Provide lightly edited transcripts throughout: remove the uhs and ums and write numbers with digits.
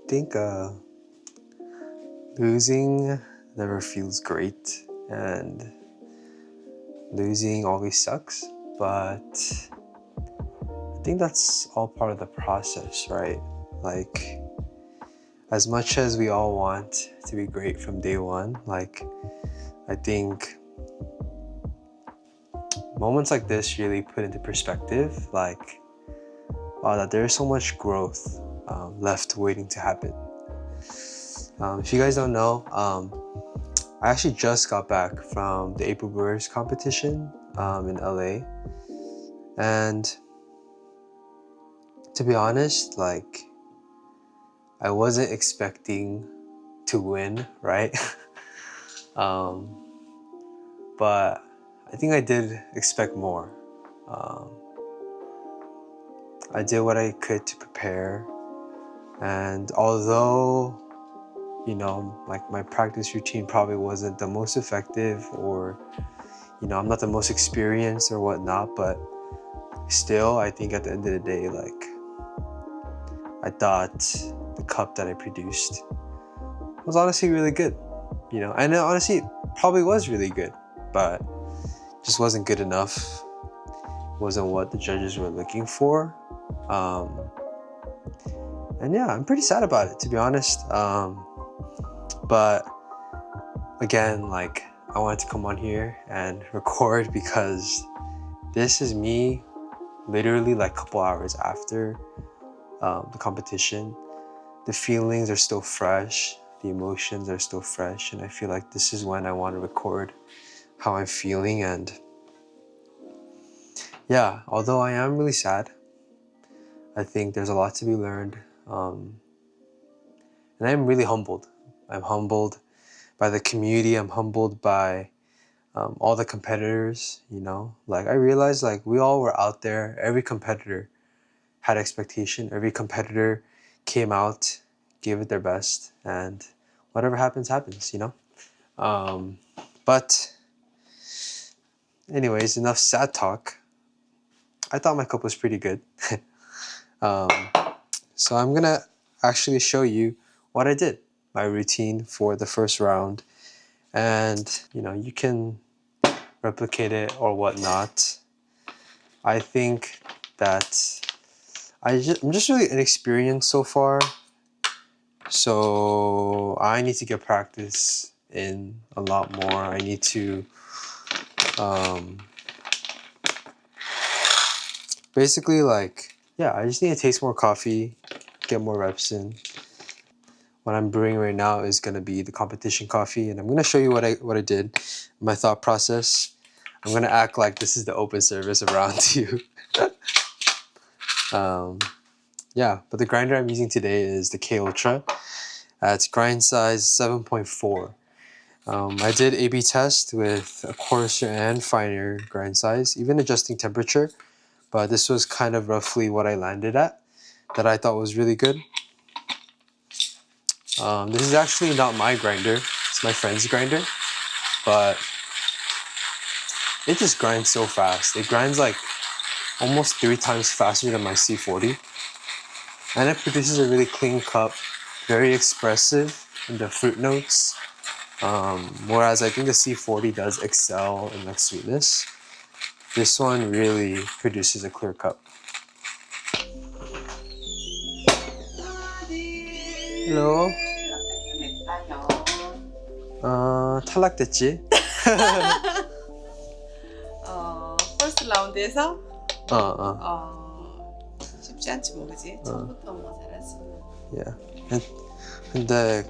think losing never feels great, and losing always sucks, but I think that's all part of the process, right? Like, as much as we all want to be great from day one, like, I think moments like this really put into perspective, like, wow, that there's so much growth left waiting to happen. If you guys don't know, I actually just got back from the April Brewers competition in LA, and to be honest, like, I wasn't expecting to win, right? But I think I did expect more. I did what I could to prepare, and although, you know, like, my practice routine probably wasn't the most effective, or, you know, I'm not the most experienced or whatnot, but still, I think at the end of the day, like, I thought the cup that I produced was honestly really good, you know, and it honestly probably was really good, but just wasn't good enough. Wasn't what the judges were looking for. And yeah, I'm pretty sad about it, to be honest. But again, like, I wanted to come on here and record because this is me literally like a couple hours after the competition. The feelings are still fresh, the emotions are still fresh, and I feel like this is when I want to record how I'm feeling. And yeah, although I am really sad, I think there's a lot to be learned, and I'm really humbled. I'm humbled by the community. I'm humbled by all the competitors, you know. Like, I realized, like, we all were out there. Every competitor had expectation. Every competitor came out, gave it their best, and whatever happens, happens, you know. But anyways, enough sad talk. I thought my cup was pretty good. So I'm gonna actually show you what I did, my routine for the first round, and, you know, you can replicate it or whatnot. I think that I'm just really inexperienced so far, so I need to get practice in a lot more. I need to basically, like, yeah, I just need to taste more coffee, get more reps in. What I'm brewing right now is gonna be the competition coffee, and I'm gonna show you what I did, my thought process. I'm gonna act like this is the open service of round 2. Yeah, but the grinder I'm using today is the K Ultra. It's grind size 7.4. I did A/B test with a coarser and finer grind size, even adjusting temperature, but this was kind of roughly what I landed at, that I thought was really good. This is actually not my grinder, it's my friend's grinder, but it just grinds so fast. It grinds like almost 3 times faster than my C40, and it produces a really clean cup, very expressive in the fruit notes. Whereas I think the C40 does excel in like sweetness. This one really produces a clear cup. Hello. 탈락됐지? 퍼스트 라운드에서 쉽지 않지 뭐, 그지? 처음부터 뭐 잘했으면. Yeah. 근데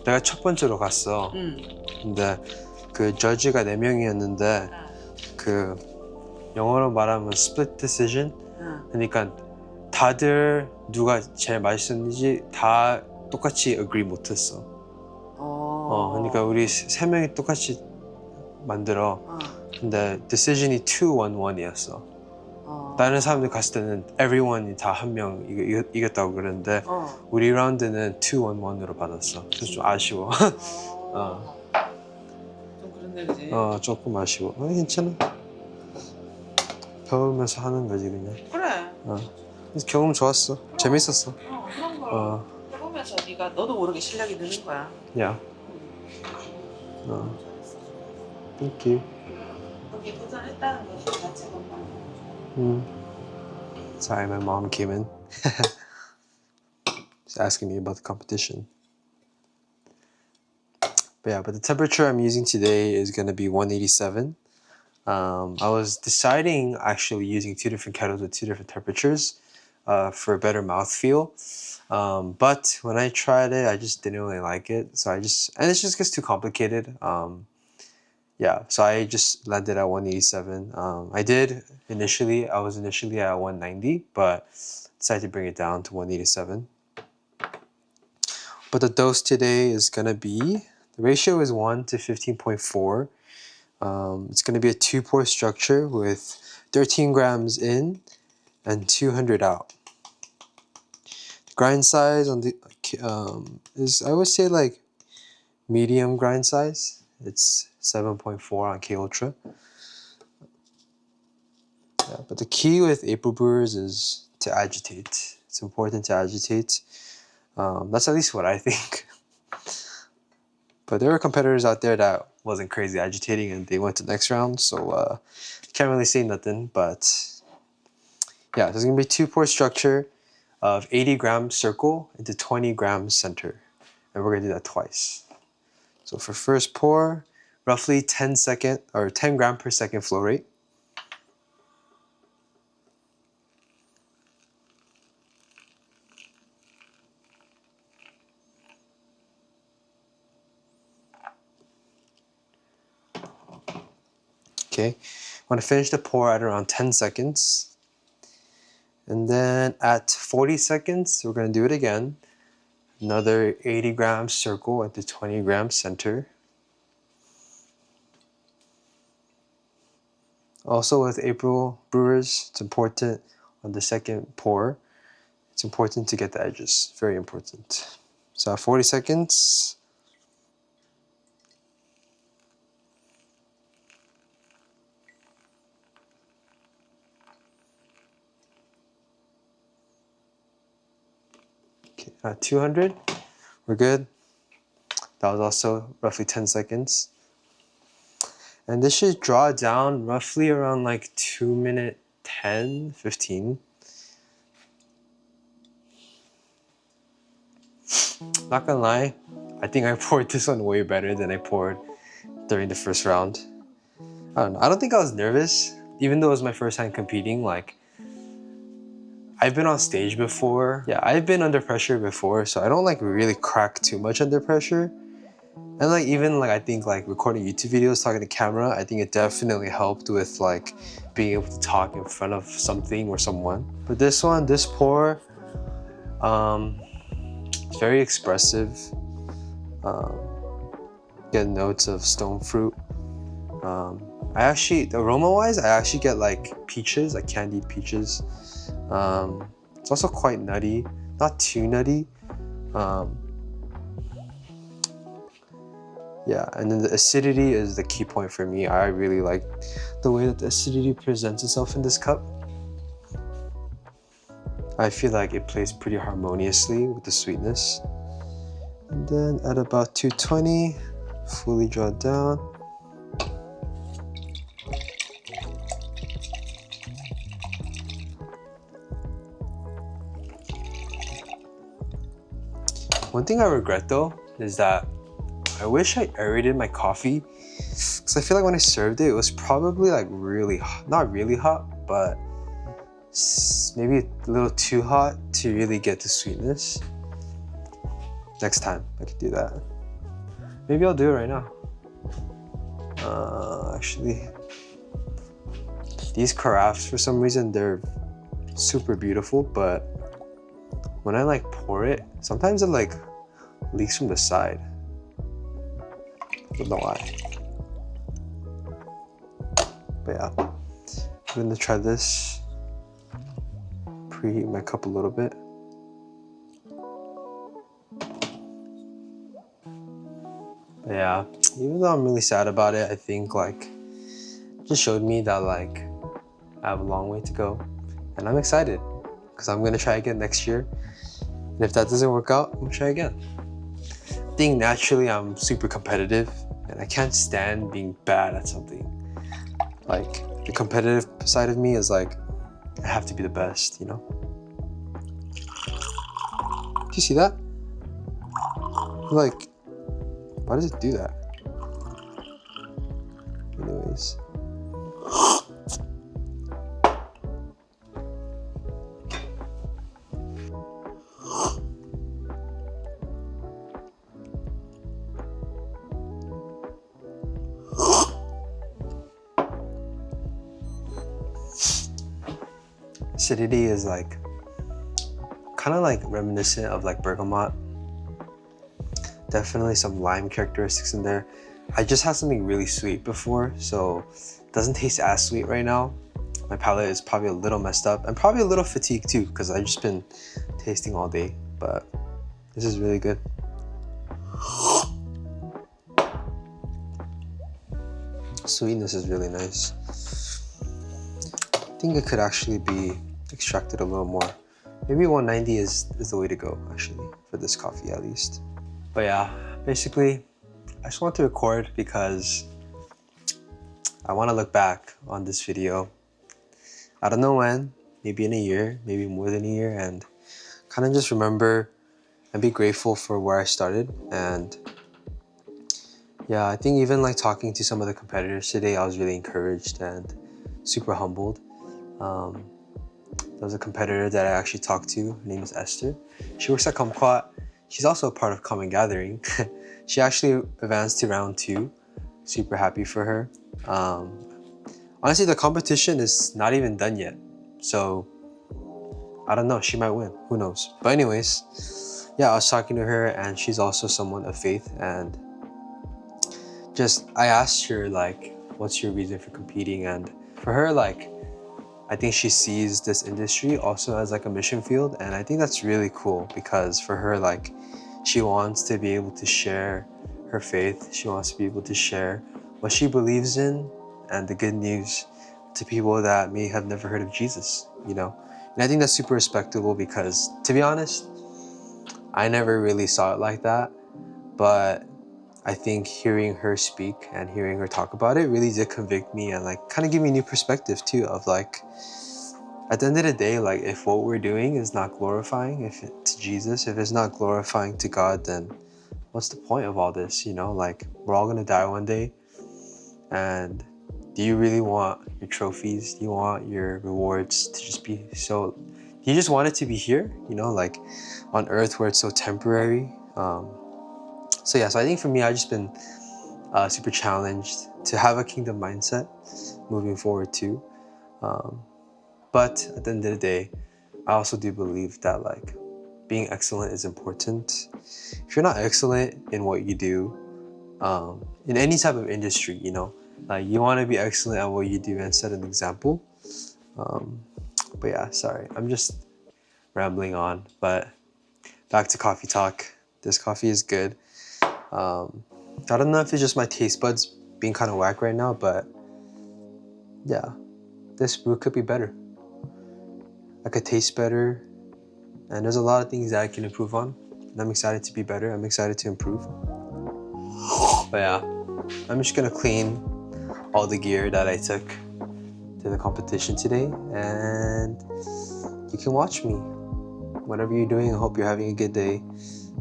내가 첫 번째로 갔어. 근데 그 저지가 4명이었는데 그 영어로 말하면 split decision. 그러니까 다들 누가 제일 맛있었는지 다 똑같이 agree 못했어. 그러니까 우리 3명이 똑같이 만들어. 근데 decision이 2-1-1이었어. 다른 사람들 갔을 때는 everyone이 다 1명 이겼다고 그러는데 우리 라운드는 2-1-1으로 받았어. 그래서 좀 아쉬워. 좀 그런데, 그지? 조금 아쉬워. 괜찮아. 배우면서 하는 거지 그냥. 그래. 그래서 경험 좋았어. 재밌었어. 그런 걸 해보면서 네가 너도 모르게 실력이 느는 거야. Yeah. Thank you. 거기 도전했다는 것 자체가 많아. Sorry, my mom came in. She's asking me about the competition. But yeah, but the temperature I'm using today is going to be 187. I was deciding actually using two different kettles with two different temperatures for a better mouthfeel. But when I tried it, I just didn't really like it. So and it just gets too complicated. Yeah, so I just landed at 187. I was initially at 190, but decided to bring it down to 187. But the dose today is gonna be, the ratio is 1 to 15.4. It's gonna be a 2-pour structure with 13 grams in and 200 out. The grind size on the is, I would say, like medium grind size. It's 7.4 on K Ultra. Yeah, but the key with April brewers is to agitate. It's important to agitate. That's at least what I think. But there are competitors out there that wasn't crazy agitating and they went to the next round, so can't really say nothing. But yeah, there's gonna be 2-pour structure of 80 grams circle into 20 grams center, and we're gonna do that twice. So for first pour, roughly 10 gram per second flow rate. Okay, I want to finish the pour at around 10 seconds. And then at 40 seconds, we're going to do it again. Another 80 grams circle into 20 grams center. Also with April brewers, it's important on the second pour, it's important to get the edges, very important. So at 40 seconds, okay, at 200, we're good. That was also roughly 10 seconds. And this should draw down roughly around like 2 minute 10, 15. Not gonna lie, I think I poured this one way better than I poured during the first round. I don't know, I don't think I was nervous, even though it was my first time competing. Like, I've been on stage before. Yeah, I've been under pressure before, so I don't like really crack too much under pressure. And like even like I think like recording YouTube videos, talking to camera, I think it definitely helped with like being able to talk in front of something or someone. But this one, this pour, it's very expressive. Get notes of stone fruit. I actually, aroma-wise, I actually get like peaches, like candied peaches. It's also quite nutty, not too nutty. Yeah, and then the acidity is the key point for me. I really like the way that the acidity presents itself in this cup. I feel like it plays pretty harmoniously with the sweetness. And then at about 220, fully draw down. One thing I regret though is that I wish I aerated my coffee, because I feel like when I served it, it was probably like really hot. Not really hot, but maybe a little too hot to really get the sweetness. Next time I could do that. Maybe I'll do it right now. Actually, these carafes, for some reason, they're super beautiful, but when I like pour it, sometimes it like leaks from the side. I don't know why. But yeah, I'm gonna try this. Preheat my cup a little bit. But yeah, even though I'm really sad about it, I think like it just showed me that like I have a long way to go, and I'm excited because I'm gonna try again next year. And if that doesn't work out, I'm gonna try again. I think naturally I'm super competitive and I can't stand being bad at something. Like the competitive side of me is like, I have to be the best, you know? Do you see that? Like, why does it do that? Anyways. Acidity is like kind of like reminiscent of like bergamot. Definitely some lime characteristics in there. I just had something really sweet before, so it doesn't taste as sweet right now. My palate is probably a little messed up and probably a little fatigued too because I've just been tasting all day, but this is really good. Sweetness is really nice. I think it could actually be extracted a little more. Maybe 190 is the way to go actually, for this coffee at least. But yeah, basically, I just want to record because I want to look back on this video. I don't know when, maybe in a year, maybe more than a year, and kind of just remember and be grateful for where I started. And yeah, I think even like talking to some of the competitors today, I was really encouraged and super humbled. There was a competitor that I actually talked to. Her name is Esther. She works at Kumquat. She's also a part of Common Gathering. She actually advanced to round 2. Super happy for her. Honestly, the competition is not even done yet. So, I don't know. She might win. Who knows? But anyways, yeah, I was talking to her and she's also someone of faith. And I asked her, like, what's your reason for competing? And for her, like, I think she sees this industry also as like a mission field, and I think that's really cool because for her, like, she wants to be able to share her faith. She wants to be able to share what she believes in and the good news to people that may have never heard of Jesus, you know? And I think that's super respectable because, to be honest, I never really saw it like that, but I think hearing her speak and hearing her talk about it really did convict me and like kind of give me a new perspective too of like, at the end of the day, like if what we're doing is not glorifying to Jesus, if it's not glorifying to God, then what's the point of all this, you know? Like we're all gonna die one day, and do you really want your trophies? Do you want your rewards to just be so, do you just want it to be here, you know, like on earth where it's so temporary? So yeah, so I think for me, I've just been super challenged to have a kingdom mindset moving forward too. But at the end of the day, I also do believe that like being excellent is important. If you're not excellent in what you do, in any type of industry, you know, like you want to be excellent at what you do and set an example. But yeah, sorry, I'm just rambling on. But back to coffee talk. This coffee is good. I don't know if it's just my taste buds being kind of whack right now, but yeah, this brew could be better. I could taste better, and there's a lot of things that I can improve on, and I'm excited to be better. I'm excited to improve. But yeah, I'm just gonna clean all the gear that I took to the competition today, and you can watch me. Whatever you're doing, I hope you're having a good day.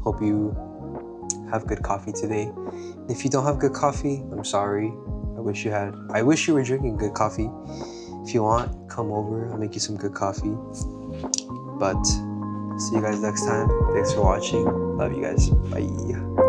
Hope you have good coffee today. If you don't have good coffee, I'm sorry. I wish you were drinking good coffee. If you want, come over. I'll make you some good coffee. But see you guys next time. Thanks for watching. Love you guys. Bye.